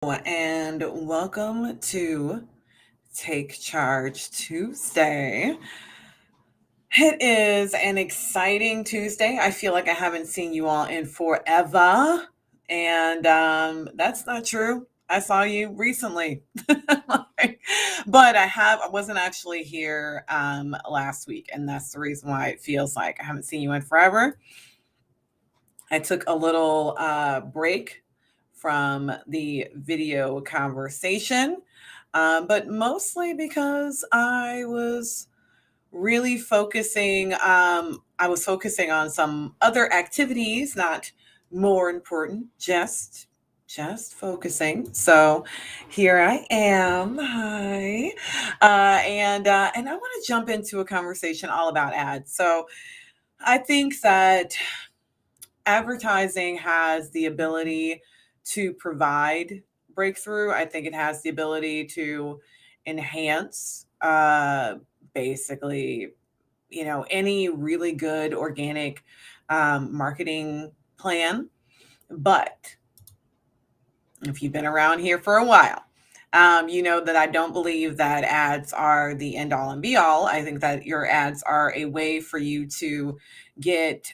And welcome to Take Charge Tuesday. It is an exciting Tuesday. I feel like I haven't seen you all in forever, and that's not true. I saw you recently, but I wasn't actually here last week, and that's the reason why it feels like I haven't seen you in forever. I took a little break from the video conversation, but mostly because really focusing. I was focusing on some other activities, not more important, just focusing. So here I am. Hi, and I want to jump into a conversation all about ads. So I think that advertising has the ability to provide breakthrough. I think it has the ability to enhance basically, any really good organic marketing plan. But if you've been around here for a while, you know that I don't believe that ads are the end all and be all. I think that your ads are a way for you to get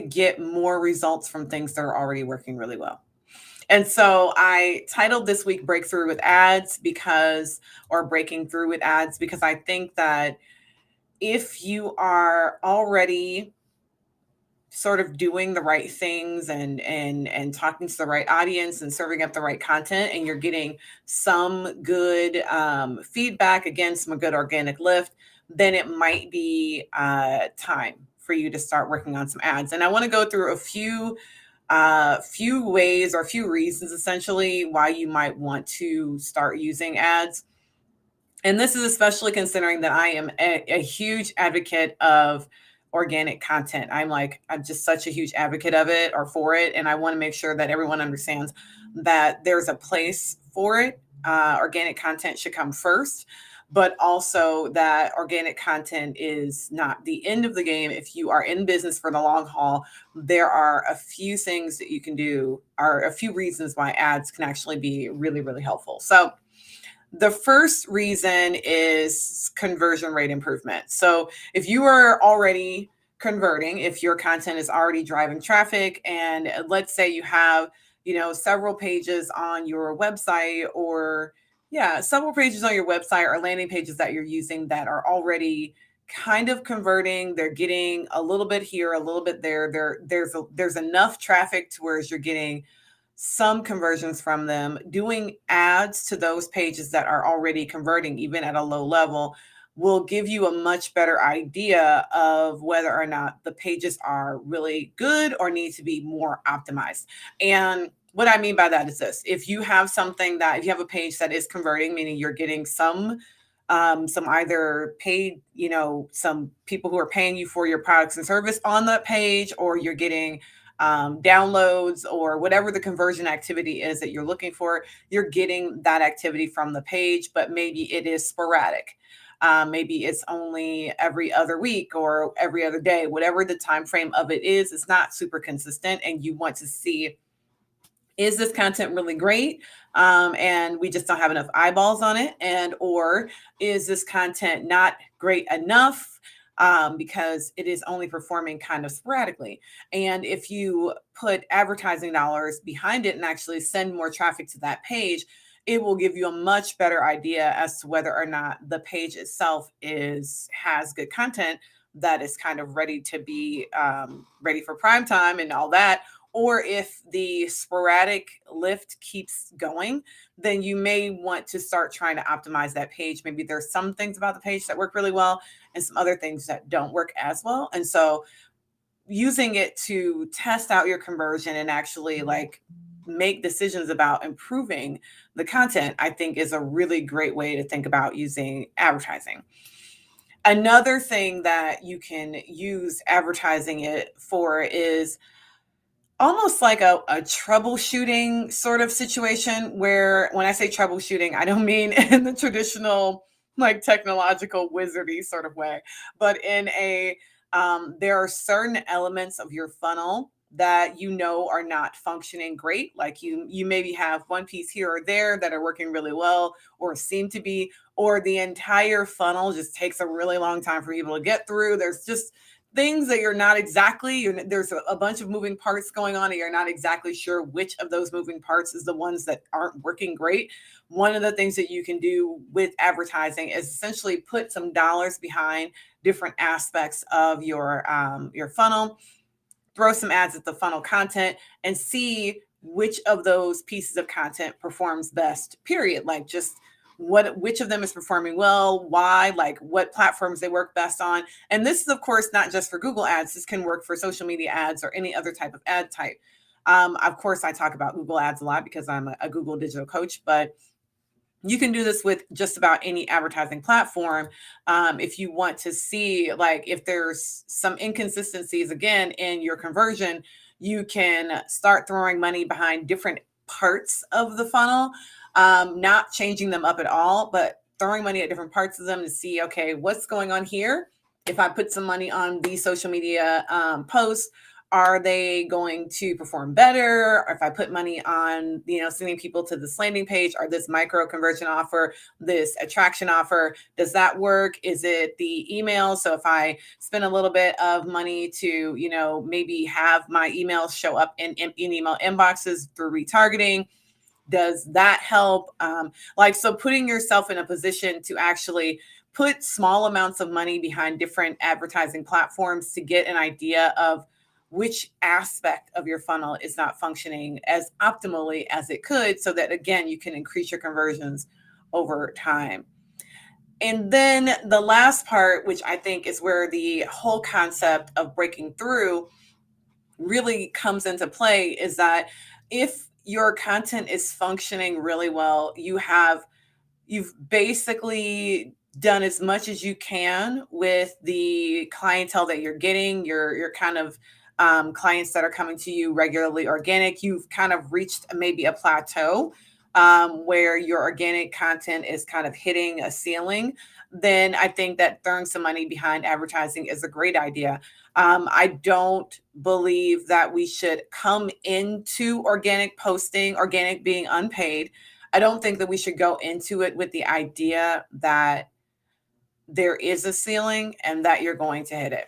get more results from things that are already working really well. And so I titled this week Breakthrough with Ads or Breaking Through with Ads, because I think that if you are already sort of doing the right things and talking to the right audience and serving up the right content, and you're getting some good feedback, again, some good organic lift, then it might be time for you to start working on some ads. And I want to go through a few ways or a few reasons essentially why you might want to start using ads. And this is especially considering that I am a huge advocate of organic content. I'm just such a huge advocate of it or for it. And I want to make sure that everyone understands that there's a place for it. Organic content should come first, but also that organic content is not the end of the game. If you are in business for the long haul, there are a few things that you can do, or a few reasons why ads can actually be really, really helpful. So the first reason is conversion rate improvement. So if you are already converting, if your content is already driving traffic, and let's say you have, several pages on your website, or several pages on your website or landing pages that you're using that are already kind of converting, they're getting a little bit here, a little bit there. There's enough traffic to where you're getting some conversions from them. Doing ads to those pages that are already converting, even at a low level, will give you a much better idea of whether or not the pages are really good or need to be more optimized. And what I mean by that is this: if you have a page that is converting, meaning you're getting some either paid, some people who are paying you for your products and service on that page, or you're getting downloads, or whatever the conversion activity is that you're looking for, you're getting that activity from the page, but maybe it is sporadic. Maybe it's only every other week or every other day, whatever the time frame of it is. It's not super consistent, and you want to see, is this content really great? And we just don't have enough eyeballs on it, or is this content not great enough? Because it is only performing kind of sporadically. And if you put advertising dollars behind it and actually send more traffic to that page, it will give you a much better idea as to whether or not the page itself has good content that is kind of ready to be ready for prime time and all that. Or if the sporadic lift keeps going, then you may want to start trying to optimize that page. Maybe there's some things about the page that work really well and some other things that don't work as well. And so using it to test out your conversion and actually make decisions about improving the content, I think, is a really great way to think about using advertising. Another thing that you can use advertising it for is almost like a troubleshooting sort of situation, where when I say troubleshooting, I don't mean in the traditional technological wizardy sort of way, but in there are certain elements of your funnel that you know are not functioning great. Like you maybe have one piece here or there that are working really well or seem to be, or the entire funnel just takes a really long time for people to get through. There's just things that you're not exactly, there's a bunch of moving parts going on and you're not exactly sure which of those moving parts is the ones that aren't working great. One of the things that you can do with advertising is essentially put some dollars behind different aspects of your funnel, throw some ads at the funnel content, and see which of those pieces of content performs best, period. Like just which of them is performing well, why, like what platforms they work best on. And this is of course not just for Google ads. This can work for social media ads or any other type of ad type. Of course I talk about Google ads a lot because I'm a Google digital coach, but you can do this with just about any advertising platform. If you want to see, like, if there's some inconsistencies again in your conversion, you can start throwing money behind different parts of the funnel, not changing them up at all, but throwing money at different parts of them to see, okay, what's going on here? If I put some money on these social media posts, are they going to perform better? Or if I put money on, sending people to this landing page or this micro conversion offer, this attraction offer, does that work? Is it the email? So if I spend a little bit of money to, maybe have my emails show up in email inboxes through retargeting, does that help? So putting yourself in a position to actually put small amounts of money behind different advertising platforms to get an idea of which aspect of your funnel is not functioning as optimally as it could, so that again you can increase your conversions over time. And then the last part, which I think is where the whole concept of breaking through really comes into play, is that if your content is functioning really well, you've basically done as much as you can with the clientele that you're getting, your kind of clients that are coming to you regularly organic. You've kind of reached maybe a plateau where your organic content is kind of hitting a ceiling. Then I think that throwing some money behind advertising is a great idea. I don't believe that we should come into organic posting, organic being unpaid. I don't think that we should go into it with the idea that there is a ceiling and that you're going to hit it.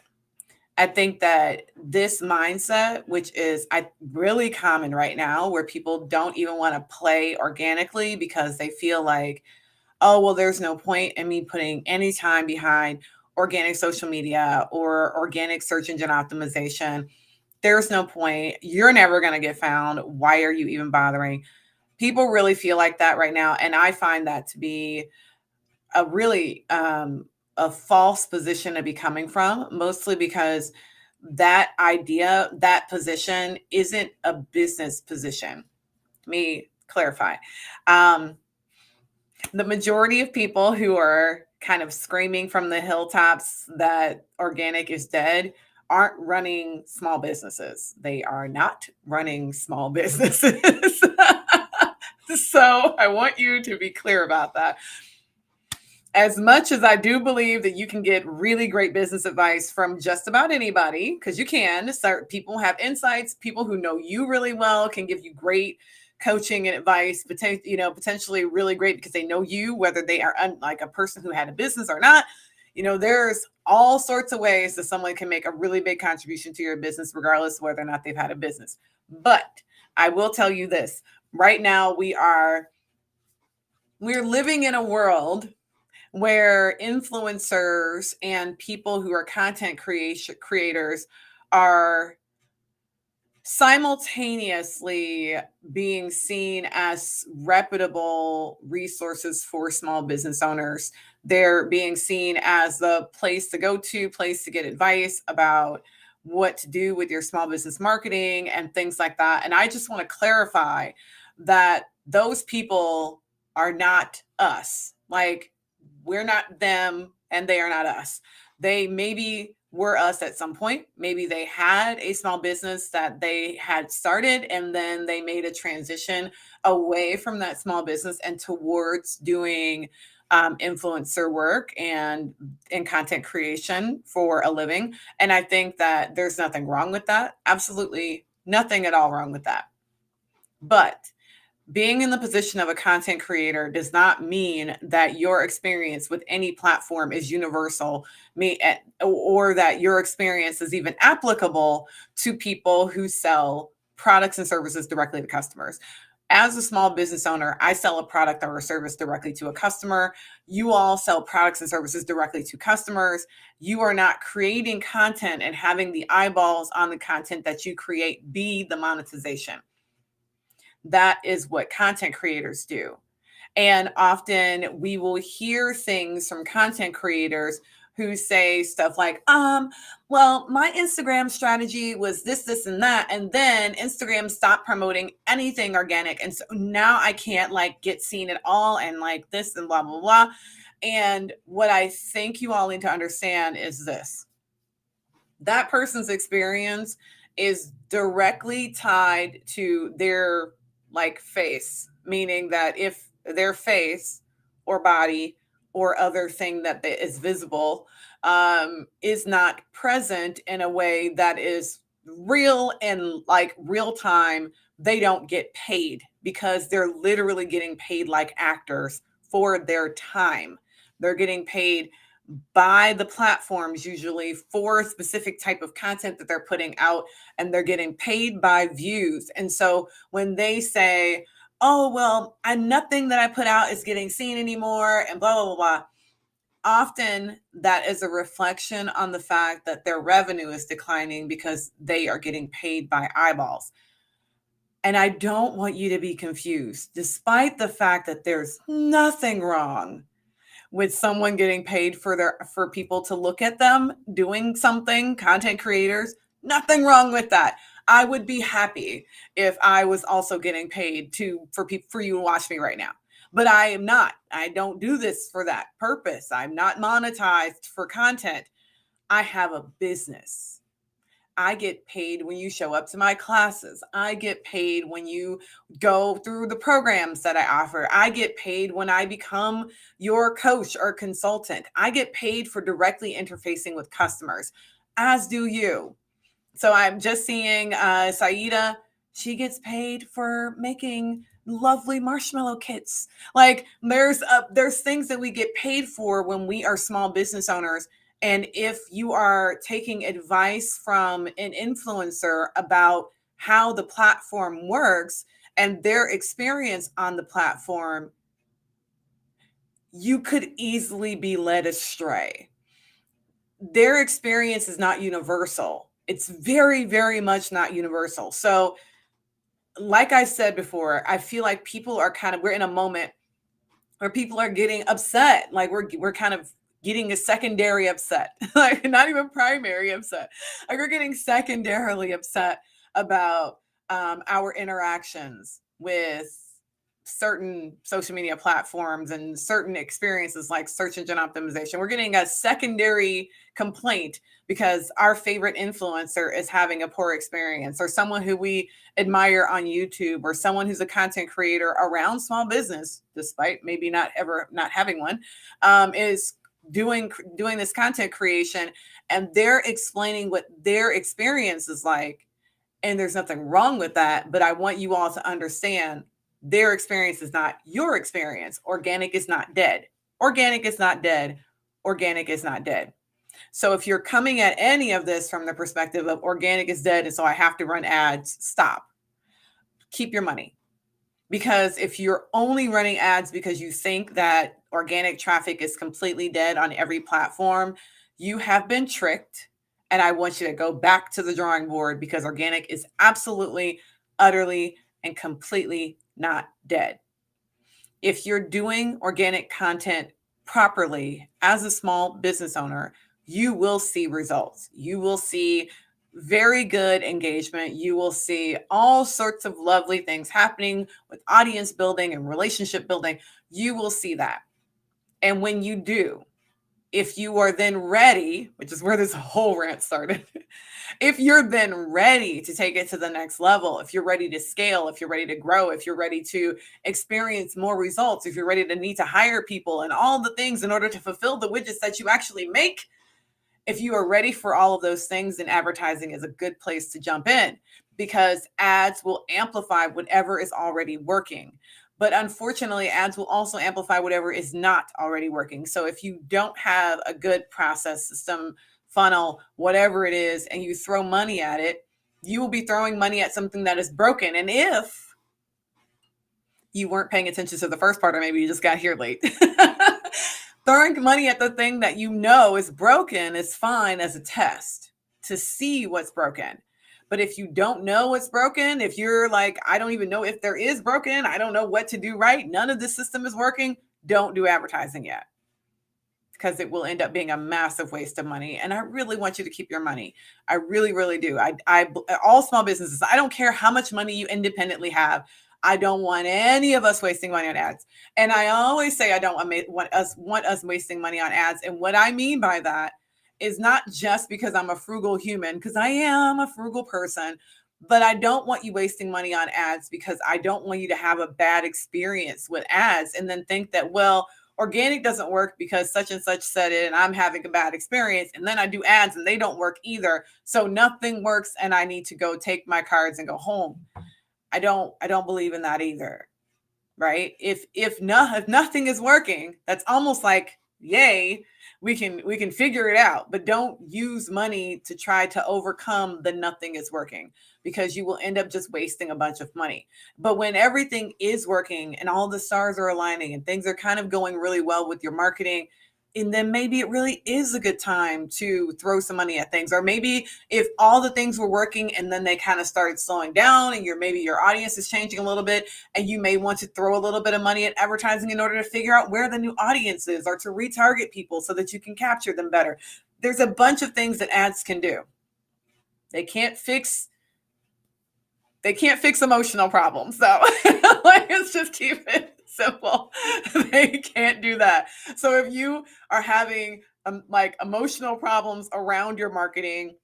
I think that this mindset, which is really common right now, where people don't even want to play organically because they feel like, oh, well, there's no point in me putting any time behind organic social media or organic search engine optimization. There's no point. You're never going to get found. Why are you even bothering? People really feel like that right now. And I find that to be a really a false position to be coming from, mostly because that idea, that position isn't a business position. Let me clarify. The majority of people who are kind of screaming from the hilltops that organic is dead aren't running small businesses. They are not running small businesses. So I want you to be clear about that. As much as I do believe that you can get really great business advice from just about anybody, because you can, people have insights, people who know you really well can give you great coaching and advice, potentially really great because they know you, whether they are like a person who had a business or not. There's all sorts of ways that someone can make a really big contribution to your business, regardless of whether or not they've had a business. But I will tell you this, right now we're living in a world where influencers and people who are content creators are simultaneously being seen as reputable resources for small business owners. They're being seen as the place to go to, place to get advice about what to do with your small business marketing and things like that. And I just want to clarify that those people are not us. Like, we're not them and they are not us. They maybe were us at some point. Maybe they had a small business that they had started and then they made a transition away from that small business and towards doing influencer work and content creation for a living. And I think that there's nothing wrong with that. Absolutely Nothing at all wrong with that. But being in the position of a content creator does not mean that your experience with any platform is universal, or that your experience is even applicable to people who sell products and services directly to customers. As a small business owner, I sell a product or a service directly to a customer. You all sell products and services directly to customers. You are not creating content and having the eyeballs on the content that you create be the monetization. That is what content creators do. And often we will hear things from content creators who say stuff like, well, my Instagram strategy was this, this, and that. And then Instagram stopped promoting anything organic. And so now I can't like get seen at all and like this and blah, blah, blah. And what I think you all need to understand is this: that person's experience is directly tied to their like face, meaning that if their face or body or other thing that is visible is not present in a way that is real and like real time, they don't get paid because they're literally getting paid like actors for their time. They're getting paid by the platforms usually for a specific type of content that they're putting out, and they're getting paid by views. And so when they say, oh well, nothing that I put out is getting seen anymore and blah blah blah blah, often that is a reflection on the fact that their revenue is declining because they are getting paid by eyeballs. And I don't want you to be confused, despite the fact that there's nothing wrong with someone getting paid for people to look at them doing something, content creators, nothing wrong with that. I would be happy if I was also getting paid for you to watch me right now. But I am not. I don't do this for that purpose. I'm not monetized for content. I have a business. I get paid when you show up to my classes. I get paid when you go through the programs that I offer. I get paid when I become your coach or consultant. I get paid for directly interfacing with customers, as do you. So I'm just seeing Saida. She gets paid for making lovely marshmallow kits. Like there's things that we get paid for when we are small business owners. And if you are taking advice from an influencer about how the platform works and their experience on the platform, you could easily be led astray. Their experience is not universal. It's very, very much not universal. So, like I said before, I feel like people are we're in a moment where people are getting upset. Like we're kind of getting a secondary upset, like not even primary upset. Like we're getting secondarily upset about our interactions with certain social media platforms and certain experiences like search engine optimization. We're getting a secondary complaint because our favorite influencer is having a poor experience, or someone who we admire on YouTube, or someone who's a content creator around small business, despite maybe not having one, is doing this content creation, and they're explaining what their experience is like. And there's nothing wrong with that, but I want you all to understand their experience is not your experience. Organic is not dead. Organic is not dead. Organic is not dead. So if you're coming at any of this from the perspective of organic is dead and so I have to run ads, stop. Keep your money. Because if you're only running ads because you think that organic traffic is completely dead on every platform, you have been tricked. And I want you to go back to the drawing board, because organic is absolutely, utterly, and completely not dead. If you're doing organic content properly as a small business owner, you will see results. You will see very good engagement. You will see all sorts of lovely things happening with audience building and relationship building. You will see that. And when you do, if you are then ready, which is where this whole rant started, if you're then ready to take it to the next level, if you're ready to scale, if you're ready to grow, if you're ready to experience more results, if you're ready to need to hire people and all the things in order to fulfill the widgets that you actually make, if you are ready for all of those things, then advertising is a good place to jump in, because ads will amplify whatever is already working. But unfortunately, ads will also amplify whatever is not already working. So if you don't have a good process, system, funnel, whatever it is, and you throw money at it, you will be throwing money at something that is broken. And if you weren't paying attention to the first part, or maybe you just got here late, throwing money at the thing that you know is broken is fine as a test to see what's broken. But if you don't know what's broken, if you're like, I don't even know if there is broken, I don't know what to do right, none of the system is working, don't do advertising yet, because it will end up being a massive waste of money. And I really want you to keep your money. I really, really do. All small businesses, I don't care how much money you independently have. I don't want any of us wasting money on ads. And I always say I don't want us wasting money on ads. And what I mean by that is not just because I'm a frugal human, because I am a frugal person, but I don't want you wasting money on ads because I don't want you to have a bad experience with ads and then think that, well, organic doesn't work because such and such said it and I'm having a bad experience. And then I do ads and they don't work either. So nothing works and I need to go take my cards and go home. I don't believe in that either. Right? If nothing is working, that's almost like, yay, we can figure it out, but don't use money to try to overcome the nothing is working, because you will end up just wasting a bunch of money. But when everything is working and all the stars are aligning and things are kind of going really well with your marketing, and then maybe it really is a good time to throw some money at things. Or maybe if all the things were working and then they kind of started slowing down and maybe your audience is changing a little bit, and you may want to throw a little bit of money at advertising in order to figure out where the new audience is or to retarget people so that you can capture them better. There's a bunch of things that ads can do. They can't fix emotional problems. So let's just keep it simple. They can't do that. So if you are having like emotional problems around your marketing,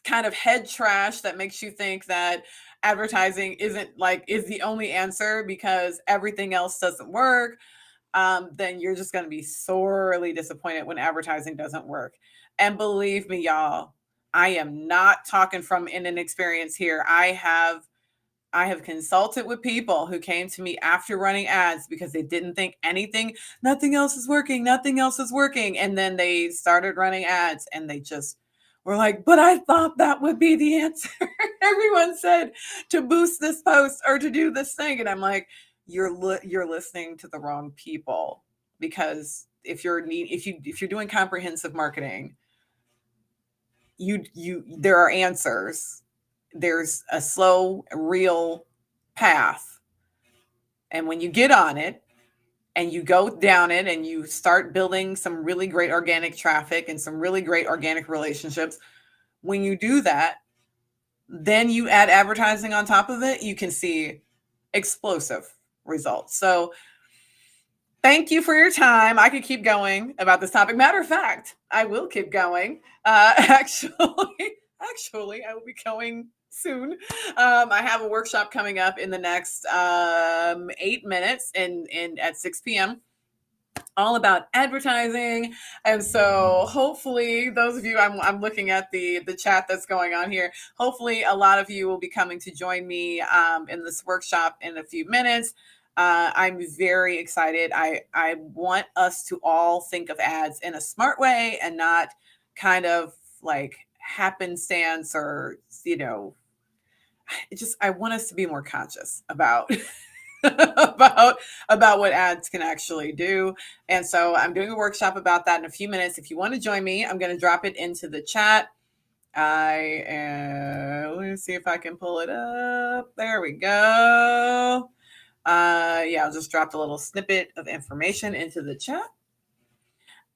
kind of head trash that makes you think that advertising is the only answer because everything else doesn't work, then you're just going to be sorely disappointed when advertising doesn't work. And believe me, y'all, I am not talking from an experience here. I have consulted with people who came to me after running ads because they didn't think nothing else is working. And then they started running ads and they just were like, but I thought that would be the answer. Everyone said to boost this post or to do this thing. And I'm like, you're listening to the wrong people, because if you're doing comprehensive marketing, there are answers. There's a slow, real path. And when you get on it and you go down it and you start building some really great organic traffic and some really great organic relationships, when you do that, then you add advertising on top of it, you can see explosive results. So thank you for your time. I could keep going about this topic. Matter of fact, I will keep going. Actually, I will be going soon. I have a workshop coming up in the next 8 minutes and at 6 p.m. all about advertising. And so hopefully those of you, I'm looking at the chat that's going on here. Hopefully a lot of you will be coming to join me in this workshop in a few minutes. I'm very excited. I want us to all think of ads in a smart way and not kind of like happenstance or, I want us to be more conscious about about what ads can actually do. And so I'm doing a workshop about that in a few minutes. If you want to join me, I'm going to drop it into the chat. Let me see if I can pull it up. There we go. I'll just drop a little snippet of information into the chat.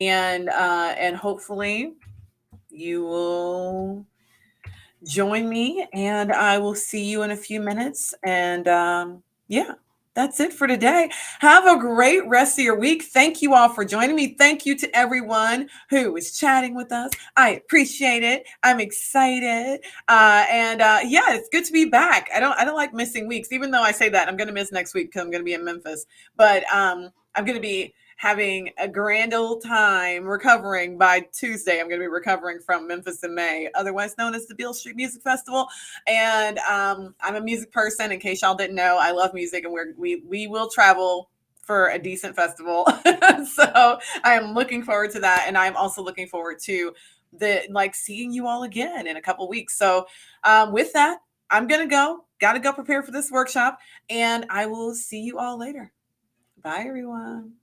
And hopefully you will join me, and I will see you in a few minutes. And that's it for today. Have a great rest of your week. Thank you all for joining me. Thank you to everyone who was chatting with us. I appreciate it. I'm excited. It's good to be back. I don't like missing weeks, even though I say that I'm going to miss next week because I'm going to be in Memphis. But I'm going to be having a grand old time recovering. By Tuesday, I'm going to be recovering from Memphis in May, otherwise known as the Beale Street Music Festival. And I'm a music person. In case y'all didn't know, I love music, and we will travel for a decent festival. So I am looking forward to that, and I'm also looking forward to seeing you all again in a couple weeks. So with that, I'm gonna gotta go prepare for this workshop, and I will see you all later. Bye, everyone.